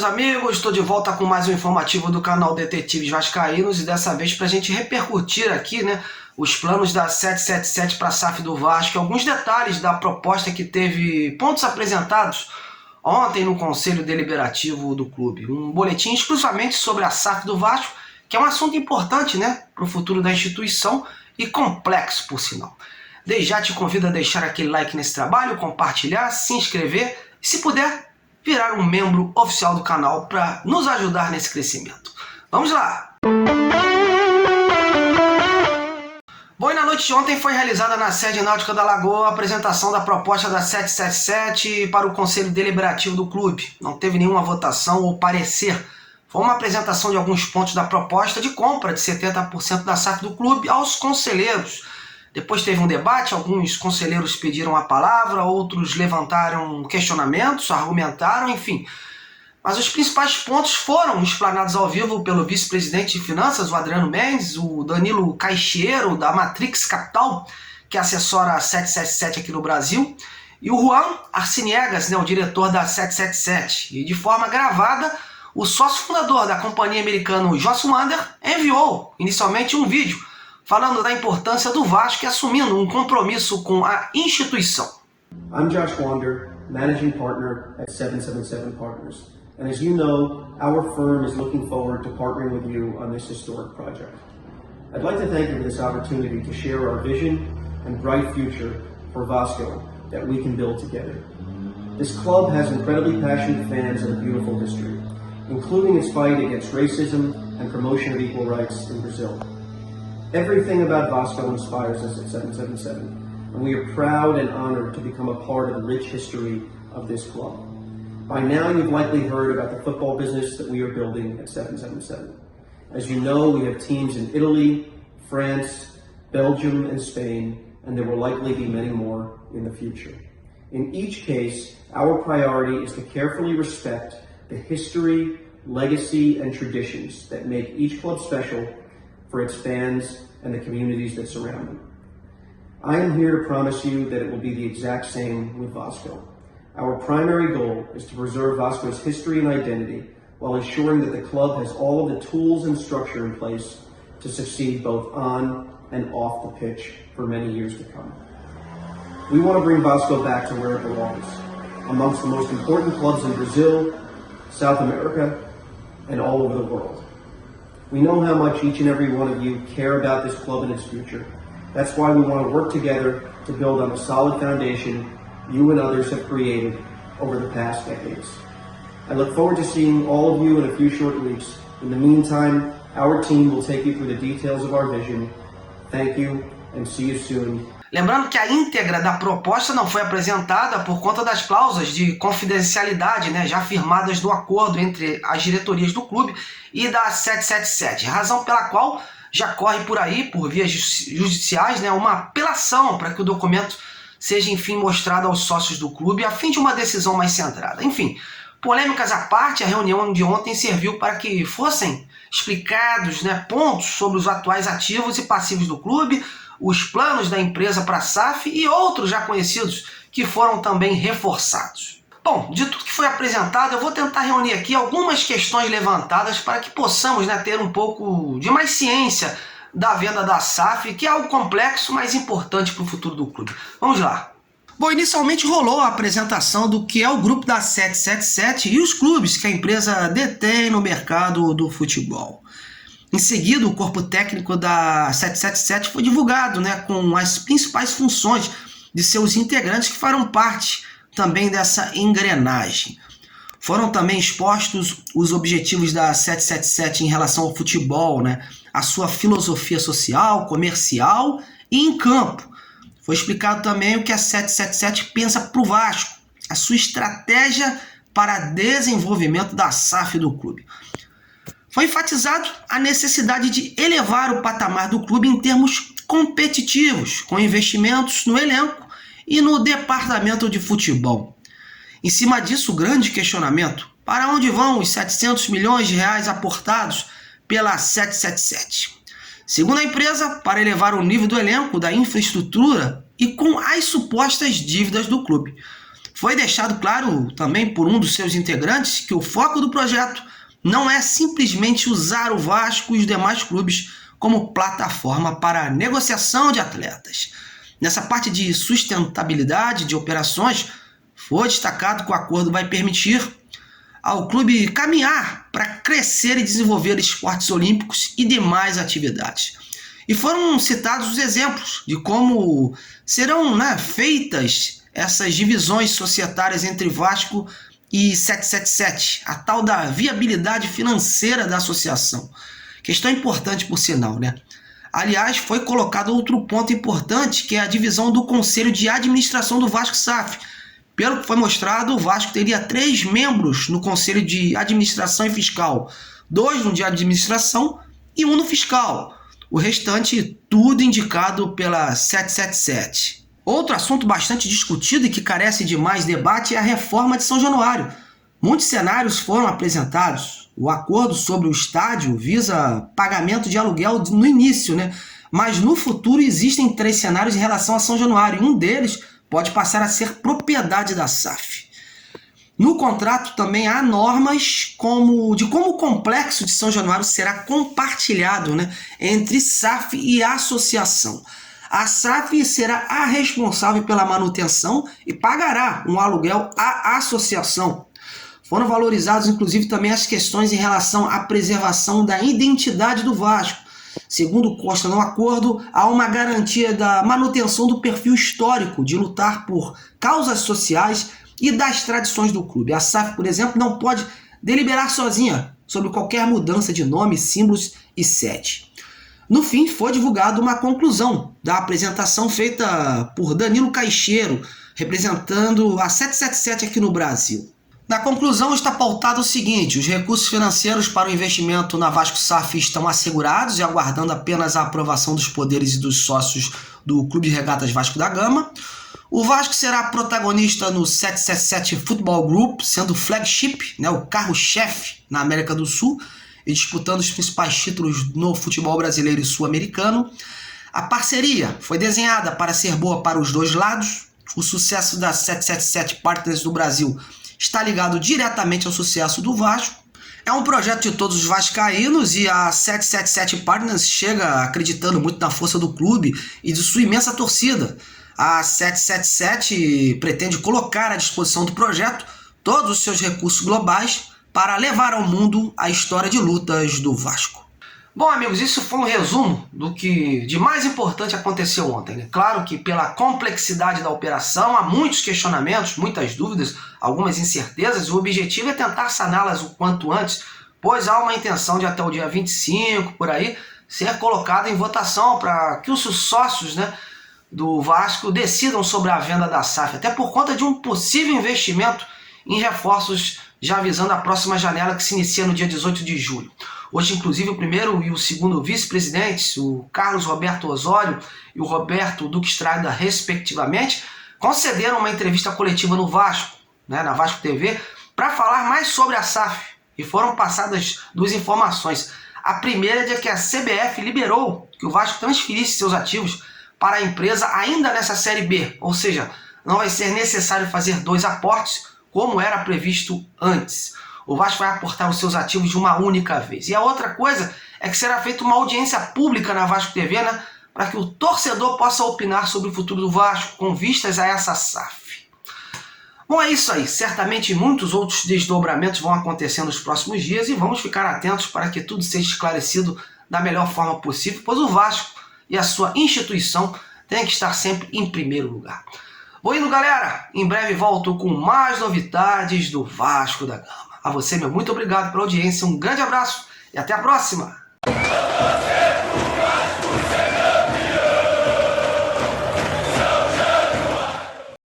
amigos, estou de volta com mais um informativo do canal Detetives Vascaínos e dessa vez para a gente repercutir aqui, os planos da 777 para a SAF do Vasco, alguns detalhes da proposta que teve pontos apresentados ontem no Conselho Deliberativo do clube. Um boletim exclusivamente sobre a SAF do Vasco, que é um assunto importante, para o futuro da instituição e complexo, por sinal. Desde já te convido a deixar aquele like nesse trabalho, compartilhar, se inscrever e, se puder, virar um membro oficial do canal para nos ajudar nesse crescimento. Vamos lá! Bom, e na noite de ontem foi realizada na sede náutica da Lagoa a apresentação da proposta da 777 para o Conselho Deliberativo do clube. Não teve nenhuma votação ou parecer. Foi uma apresentação de alguns pontos da proposta de compra de 70% da SAF do clube aos conselheiros. Depois teve um debate, alguns conselheiros pediram a palavra, outros levantaram questionamentos, argumentaram, enfim. Mas os principais pontos foram explanados ao vivo pelo vice-presidente de finanças, o Adriano Mendes, o Danilo Caixeiro, da Matrix Capital, que assessora a 777 aqui no Brasil, e o Juan Arciniegas, o diretor da 777. E de forma gravada, o sócio fundador da companhia americana, Joss Wander, enviou inicialmente um vídeo falando da importância do Vasco e assumindo um compromisso com a instituição. I'm Josh Wander, Managing Partner at 777 Partners. And as you know, our firm is looking forward to partnering with you on this historic project. I'd like to thank you for this opportunity to share our vision and bright future for Vasco that we can build together. This club has incredibly passionate fans and a beautiful history, including its fight against racism and promotion of equal rights in Brazil. Everything about Vasco inspires us at 777, and we are proud and honored to become a part of the rich history of this club. By now, you've likely heard about the football business that we are building at 777. As you know, we have teams in Italy, France, Belgium, and Spain, and there will likely be many more in the future. In each case, our priority is to carefully respect the history, legacy, and traditions that make each club special for its fans and the communities that surround them. I am here to promise you that it will be the exact same with Vasco. Our primary goal is to preserve Vasco's history and identity while ensuring that the club has all of the tools and structure in place to succeed both on and off the pitch for many years to come. We want to bring Vasco back to where it belongs, amongst the most important clubs in Brazil, South America, and all over the world. We know how much each and every one of you care about this club and its future. That's why we want to work together to build on the solid foundation you and others have created over the past decades. I look forward to seeing all of you in a few short weeks. In the meantime, our team will take you through the details of our vision. Thank you and see you soon. Lembrando que a íntegra da proposta não foi apresentada por conta das cláusulas de confidencialidade, já firmadas no acordo entre as diretorias do clube e da 777, razão pela qual já corre por aí, por vias judiciais, uma apelação para que o documento seja, enfim, mostrado aos sócios do clube a fim de uma decisão mais centrada. Enfim, polêmicas à parte, a reunião de ontem serviu para que fossem explicados pontos sobre os atuais ativos e passivos do clube, os planos da empresa para a SAF e outros já conhecidos que foram também reforçados. Bom, de tudo que foi apresentado, eu vou tentar reunir aqui algumas questões levantadas para que possamos ter um pouco de mais ciência da venda da SAF, que é algo complexo, mas importante para o futuro do clube. Vamos lá. Bom, inicialmente rolou a apresentação do que é o grupo da 777 e os clubes que a empresa detém no mercado do futebol. Em seguida, o corpo técnico da 777 foi divulgado, com as principais funções de seus integrantes que farão parte também dessa engrenagem. Foram também expostos os objetivos da 777 em relação ao futebol, a sua filosofia social, comercial e em campo. Foi explicado também o que a 777 pensa para o Vasco, a sua estratégia para desenvolvimento da SAF do clube. Foi enfatizado a necessidade de elevar o patamar do clube em termos competitivos, com investimentos no elenco e no departamento de futebol. Em cima disso, o grande questionamento: para onde vão os 700 milhões de reais aportados pela 777? Segundo a empresa, para elevar o nível do elenco, da infraestrutura e com as supostas dívidas do clube. Foi deixado claro também por um dos seus integrantes que o foco do projeto não é simplesmente usar o Vasco e os demais clubes como plataforma para a negociação de atletas. Nessa parte de sustentabilidade de operações, foi destacado que o acordo vai permitir ao clube caminhar para crescer e desenvolver esportes olímpicos e demais atividades. E foram citados os exemplos de como serão feitas essas divisões societárias entre Vasco e 777, a tal da viabilidade financeira da associação. Questão importante, por sinal, Aliás, foi colocado outro ponto importante, que é a divisão do Conselho de Administração do Vasco SAF. Pelo que foi mostrado, o Vasco teria 3 membros no Conselho de Administração e Fiscal, 2 no de Administração e 1 no Fiscal. O restante, tudo indicado pela 777. Outro assunto bastante discutido e que carece de mais debate é a reforma de São Januário. Muitos cenários foram apresentados. O acordo sobre o estádio visa pagamento de aluguel no início, mas no futuro existem 3 cenários em relação a São Januário. Um deles pode passar a ser propriedade da SAF. No contrato também há normas de como o complexo de São Januário será compartilhado entre SAF e associação. A SAF será a responsável pela manutenção e pagará um aluguel à associação. Foram valorizados, inclusive, também as questões em relação à preservação da identidade do Vasco. Segundo consta no acordo, há uma garantia da manutenção do perfil histórico, de lutar por causas sociais e das tradições do clube. A SAF, por exemplo, não pode deliberar sozinha sobre qualquer mudança de nome, símbolos e sede. No fim, foi divulgada uma conclusão da apresentação feita por Danilo Caixeiro, representando a 777 aqui no Brasil. Na conclusão está pautado o seguinte: os recursos financeiros para o investimento na Vasco SAF estão assegurados e aguardando apenas a aprovação dos poderes e dos sócios do Clube de Regatas Vasco da Gama. O Vasco será protagonista no 777 Football Group, sendo o flagship, o carro-chefe na América do Sul e disputando os principais títulos no futebol brasileiro e sul-americano. A parceria foi desenhada para ser boa para os dois lados. O sucesso da 777 Partners do Brasil está ligado diretamente ao sucesso do Vasco. É um projeto de todos os vascaínos e a 777 Partners chega acreditando muito na força do clube e de sua imensa torcida. A 777 pretende colocar à disposição do projeto todos os seus recursos globais para levar ao mundo a história de lutas do Vasco. Bom, amigos, isso foi um resumo do que de mais importante aconteceu ontem. Claro que pela complexidade da operação há muitos questionamentos, muitas dúvidas, algumas incertezas. O objetivo é tentar saná-las o quanto antes, pois há uma intenção de até o dia 25, por aí, ser colocado em votação para que os sócios do Vasco decidam sobre a venda da SAF, até por conta de um possível investimento em reforços já visando a próxima janela que se inicia no dia 18 de julho. Hoje, inclusive, o primeiro e o segundo vice-presidentes, o Carlos Roberto Osório e o Roberto Duque Estrada, respectivamente, concederam uma entrevista coletiva no Vasco, na Vasco TV, para falar mais sobre a SAF. E foram passadas 2 informações. A primeira é de que a CBF liberou que o Vasco transferisse seus ativos para a empresa ainda nessa Série B, ou seja, não vai ser necessário fazer 2 aportes, como era previsto antes. O Vasco vai aportar os seus ativos de uma única vez. E a outra coisa é que será feita uma audiência pública na Vasco TV, para que o torcedor possa opinar sobre o futuro do Vasco com vistas a essa SAF. Bom, é isso aí. Certamente muitos outros desdobramentos vão acontecer nos próximos dias e vamos ficar atentos para que tudo seja esclarecido da melhor forma possível, pois o Vasco e a sua instituição têm que estar sempre em primeiro lugar. Vou indo, galera. Em breve volto com mais novidades do Vasco da Gama. A você, muito obrigado pela audiência, um grande abraço e até a próxima!